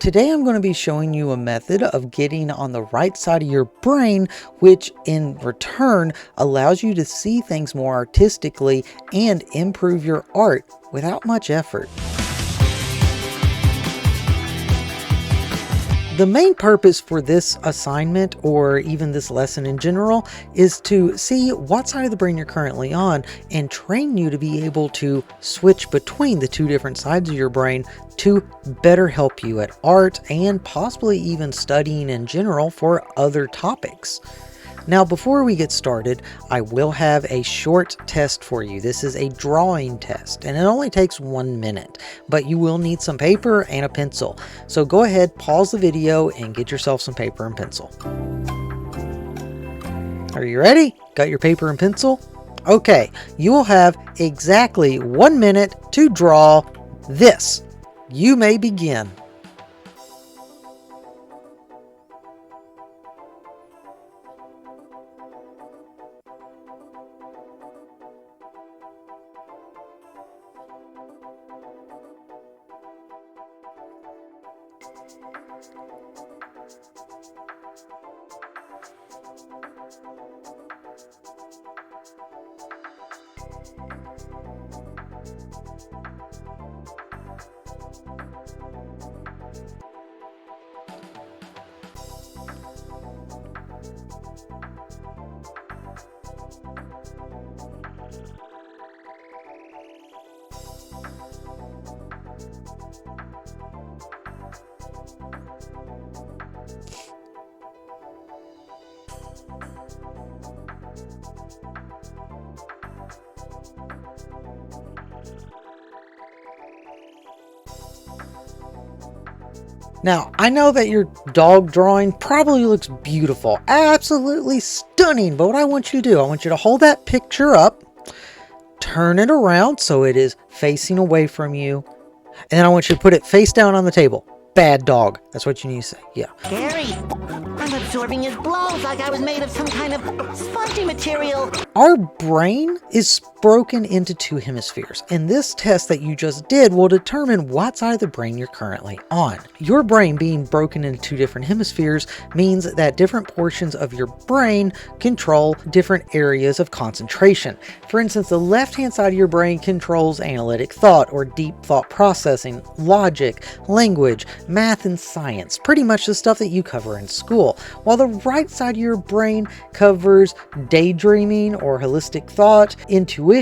Today I'm going to be showing you a method of getting on the right side of your brain, which in return allows you to see things more artistically and improve your art without much effort. The main purpose for this assignment, or even this lesson in general, is to see what side of the brain you're currently on and train you to be able to switch between the two different sides of your brain to better help you at art and possibly even studying in general for other topics. Now, before we get started, I will have a short test for you. This is a drawing test, and it only takes 1 minute, but you will need some paper and a pencil. So go ahead, pause the video, and get yourself some paper and pencil. Are you ready? Got your paper and pencil? Okay, you will have exactly 1 minute to draw this. You may begin. Now, I know that your dog drawing probably looks beautiful, absolutely stunning, but what I want you to do, I want you to hold that picture up, turn it around so it is facing away from you, and then I want you to put it face down on the table. Bad dog. That's what you need to say. Yeah. Gary, I'm absorbing his blows like I was made of some kind of spongy material. Our brain is broken into two hemispheres, and this test that you just did will determine what side of the brain you're currently on. Your brain being broken into two different hemispheres means that different portions of your brain control different areas of concentration. For instance, the left-hand side of your brain controls analytic thought or deep thought processing, logic, language, math, and science, pretty much the stuff that you cover in school, while the right side of your brain covers daydreaming or holistic thought, intuition,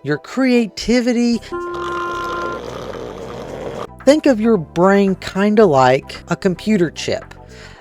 your creativity. Think of your brain kind of like a computer chip.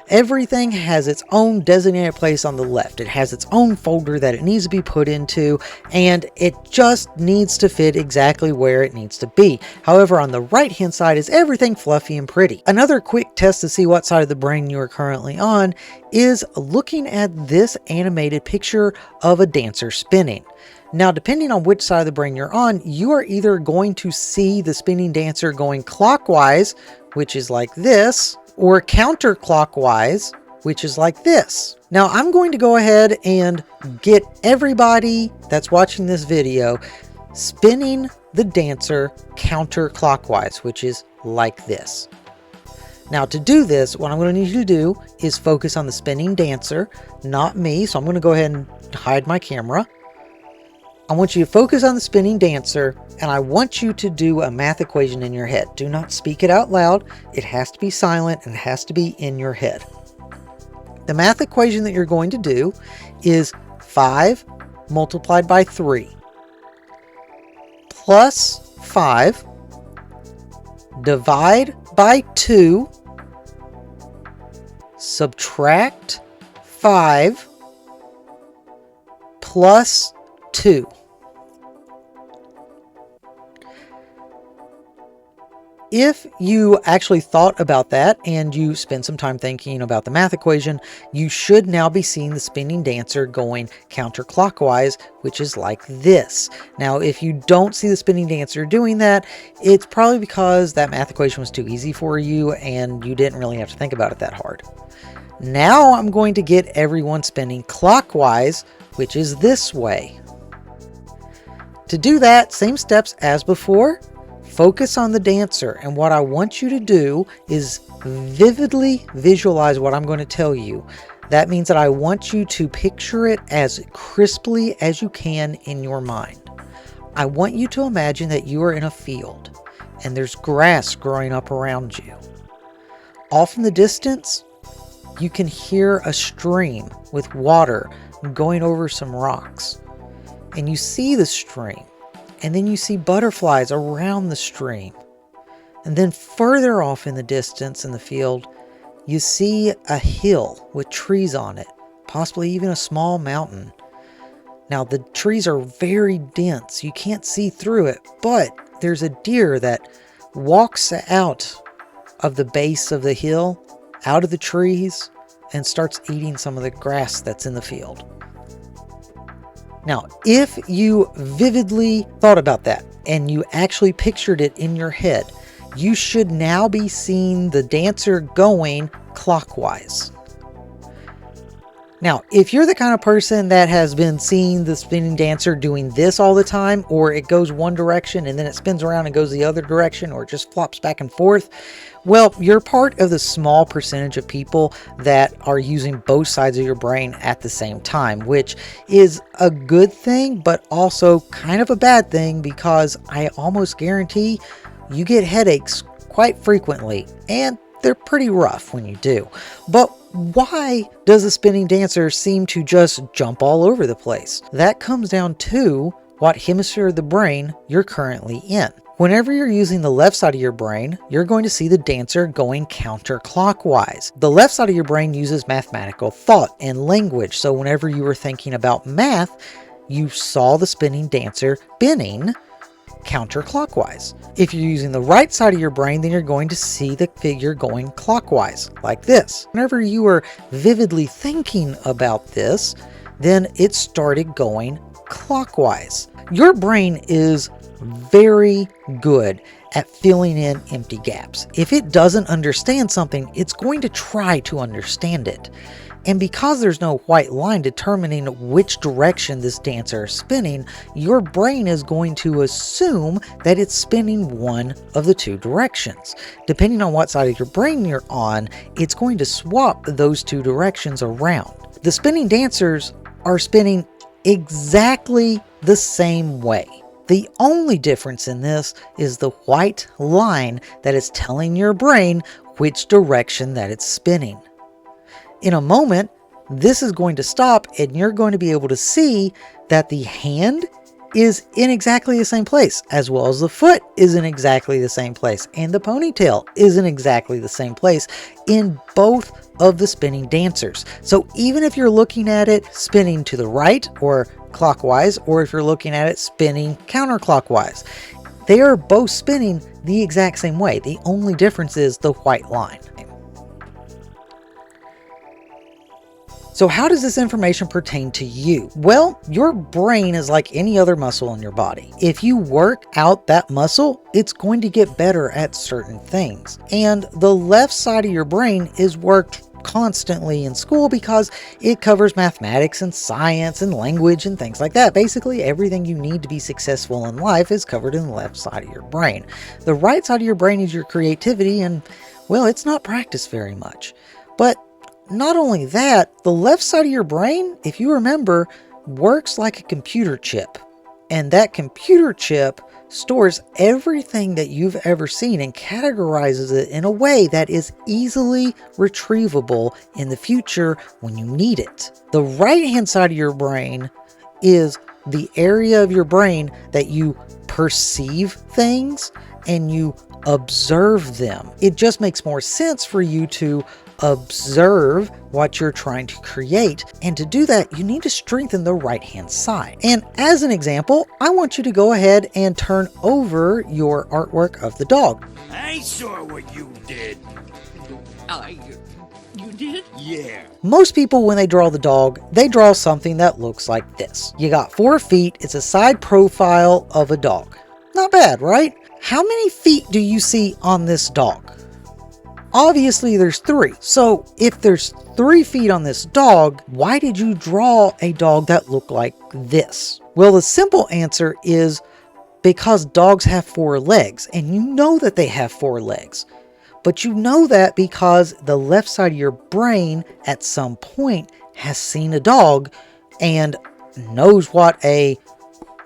Everything has its own designated place on the left. It has its own folder that it needs to be put into, and it just needs to fit exactly where it needs to be. However, on the right hand side is everything fluffy and pretty. Another quick test to see what side of the brain you are currently on is looking at this animated picture of a dancer spinning. Now, depending on which side of the brain you're on, you are either going to see the spinning dancer going clockwise, which is like this, or counterclockwise, which is like this. Now, I'm going to go ahead and get everybody that's watching this video spinning the dancer counterclockwise, which is like this. Now, to do this, what I'm going to need you to do is focus on the spinning dancer, not me. So I'm going to go ahead and hide my camera. I want you to focus on the spinning dancer, and I want you to do a math equation in your head. Do not speak it out loud. It has to be silent and it has to be in your head. The math equation that you're going to do is 5 multiplied by 3 plus 5 divide by 2 subtract 5 plus 2. If you actually thought about that and you spend some time thinking about the math equation, you should now be seeing the spinning dancer going counterclockwise, which is like this. Now, if you don't see the spinning dancer doing that, it's probably because that math equation was too easy for you and you didn't really have to think about it that hard. Now I'm going to get everyone spinning clockwise, which is this way. To do that, same steps as before. Focus on the dancer, and what I want you to do is vividly visualize what I'm going to tell you. That means that I want you to picture it as crisply as you can in your mind. I want you to imagine that you are in a field and there's grass growing up around you. Off in the distance, you can hear a stream with water going over some rocks. And you see the stream, and then you see butterflies around the stream. And then further off in the distance in the field, you see a hill with trees on it, possibly even a small mountain. Now the trees are very dense, you can't see through it, but there's a deer that walks out of the base of the hill, out of the trees, and starts eating some of the grass that's in the field. Now, if you vividly thought about that and you actually pictured it in your head, you should now be seeing the dancer going clockwise. Now, if you're the kind of person that has been seeing the spinning dancer doing this all the time, or it goes one direction and then it spins around and goes the other direction, or it just flops back and forth, well, you're part of the small percentage of people that are using both sides of your brain at the same time, which is a good thing, but also kind of a bad thing, because I almost guarantee you get headaches quite frequently, and they're pretty rough when you do. But why does the spinning dancer seem to just jump all over the place? That comes down to what hemisphere of the brain you're currently in. Whenever you're using the left side of your brain, you're going to see the dancer going counterclockwise. The left side of your brain uses mathematical thought and language, so whenever you were thinking about math, you saw the spinning dancer spinning counterclockwise. If you're using the right side of your brain, then you're going to see the figure going clockwise, like this. Whenever you were vividly thinking about this, then it started going clockwise. Your brain is very good at filling in empty gaps. If it doesn't understand something, it's going to try to understand it. And because there's no white line determining which direction this dancer is spinning, your brain is going to assume that it's spinning one of the two directions. Depending on what side of your brain you're on, it's going to swap those two directions around. The spinning dancers are spinning exactly the same way. The only difference in this is the white line that is telling your brain which direction that it's spinning. In a moment, this is going to stop and you're going to be able to see that the hand is in exactly the same place, as well as the foot is in exactly the same place, and the ponytail is in exactly the same place in both of the spinning dancers. So even if you're looking at it spinning to the right or clockwise, or if you're looking at it spinning counterclockwise, they are both spinning the exact same way. The only difference is the white line. So how does this information pertain to you? Well, your brain is like any other muscle in your body. If you work out that muscle, it's going to get better at certain things. And the left side of your brain is worked constantly in school because it covers mathematics and science and language and things like that. Basically, everything you need to be successful in life is covered in the left side of your brain. The right side of your brain is your creativity, and well, it's not practiced very much. But not only that, the left side of your brain, if you remember, works like a computer chip. And that computer chip stores everything that you've ever seen and categorizes it in a way that is easily retrievable in the future when you need it. The right-hand side of your brain is the area of your brain that you perceive things and you observe them. It just makes more sense for you to observe what you're trying to create, and to do that you need to strengthen the right hand side. And as an example, I want you to go ahead and turn over your artwork of the dog. I saw what you did. You did? Yeah. Most people, when they draw the dog, they draw something that looks like this. You got 4 feet, it's a side profile of a dog. Not bad, right? How many feet do you see on this dog? Obviously there's 3. So if there's 3 feet on this dog, why did you draw a dog that looked like this? Well, the simple answer is because dogs have 4 legs, and you know that they have 4 legs. But you know that because the left side of your brain at some point has seen a dog and knows what a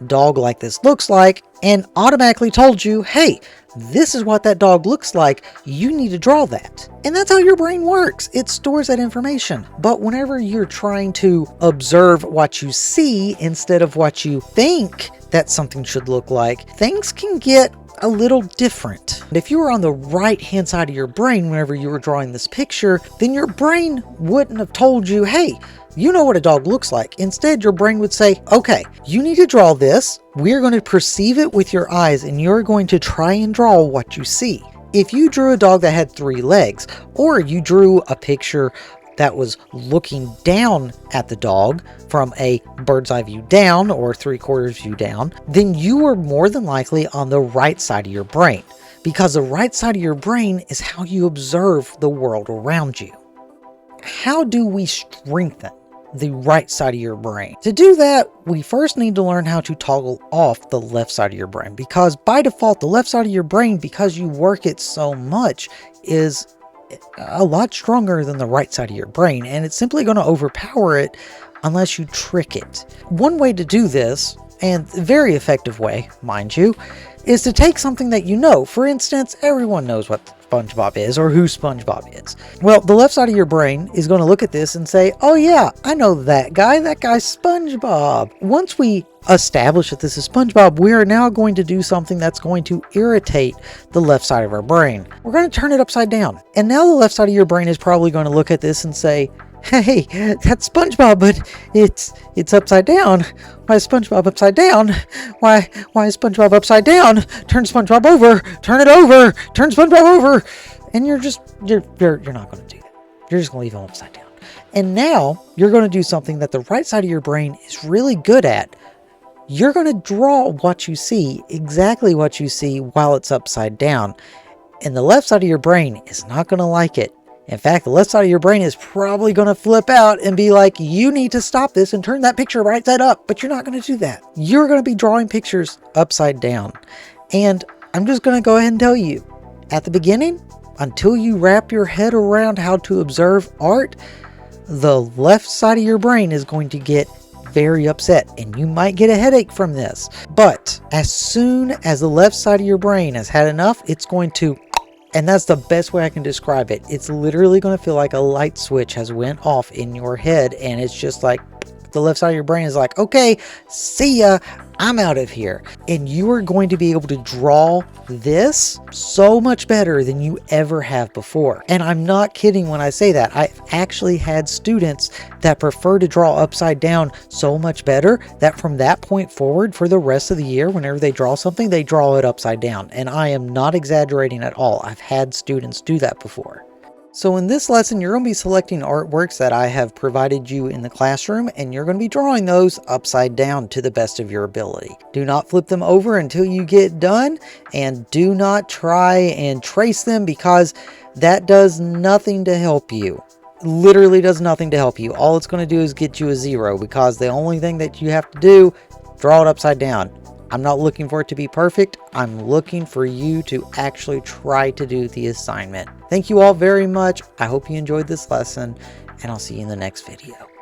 dog like this looks like and automatically told you, hey, this is what that dog looks like. You need to draw that. And that's how your brain works. It stores that information. But whenever you're trying to observe what you see instead of what you think that something should look like, things can get a little different. If you were on the right hand side of your brain whenever you were drawing this picture, then your brain wouldn't have told you, hey, you know what a dog looks like. Instead, your brain would say, okay, you need to draw this. We're going to perceive it with your eyes and you're going to try and draw what you see. If you drew a dog that had 3 legs, or you drew a picture that was looking down at the dog from a bird's eye view down or 3/4 view down, then you were more than likely on the right side of your brain, because the right side of your brain is how you observe the world around you. How do we strengthen the right side of your brain? To do that, we first need to learn how to toggle off the left side of your brain, because by default, the left side of your brain, because you work it so much, is a lot stronger than the right side of your brain, and it's simply going to overpower it unless you trick it. One way to do this, and a very effective way, mind you, is to take something that you know. For instance, everyone knows what SpongeBob is or who SpongeBob is. Well, the left side of your brain is going to look at this and say, oh yeah, I know that guy. That guy's SpongeBob. Once we establish that this is SpongeBob, we are now going to do something that's going to irritate the left side of our brain. We're going to turn it upside down. And now the left side of your brain is probably going to look at this and say, hey, that's SpongeBob, but it's upside down. Why is SpongeBob upside down? Why is SpongeBob upside down? Turn SpongeBob over. Turn it over. Turn SpongeBob over. And you're not going to do that. You're just going to leave him upside down. And now you're going to do something that the right side of your brain is really good at. You're going to draw what you see, exactly what you see, while it's upside down. And the left side of your brain is not going to like it. In fact, the left side of your brain is probably going to flip out and be like, you need to stop this and turn that picture right side up. But you're not going to do that. You're going to be drawing pictures upside down. And I'm just going to go ahead and tell you, at the beginning, until you wrap your head around how to observe art, the left side of your brain is going to get very upset and you might get a headache from this. But as soon as the left side of your brain has had enough, it's going to, and that's the best way I can describe it. It's literally going to feel like a light switch has went off in your head, and it's just like the left side of your brain is like, okay, see ya, I'm out of here. And you are going to be able to draw this so much better than you ever have before. And I'm not kidding when I say that. I've actually had students that prefer to draw upside down so much better that from that point forward, for the rest of the year, whenever they draw something, they draw it upside down. And I am not exaggerating at all. I've had students do that before. So in this lesson, you're going to be selecting artworks that I have provided you in the classroom, and you're going to be drawing those upside down to the best of your ability. Do not flip them over until you get done, and do not try and trace them, because that does nothing to help you. Literally does nothing to help you. All it's going to do is get you a 0, because the only thing that you have to do, draw it upside down. I'm not looking for it to be perfect. I'm looking for you to actually try to do the assignment. Thank you all very much. I hope you enjoyed this lesson, and I'll see you in the next video.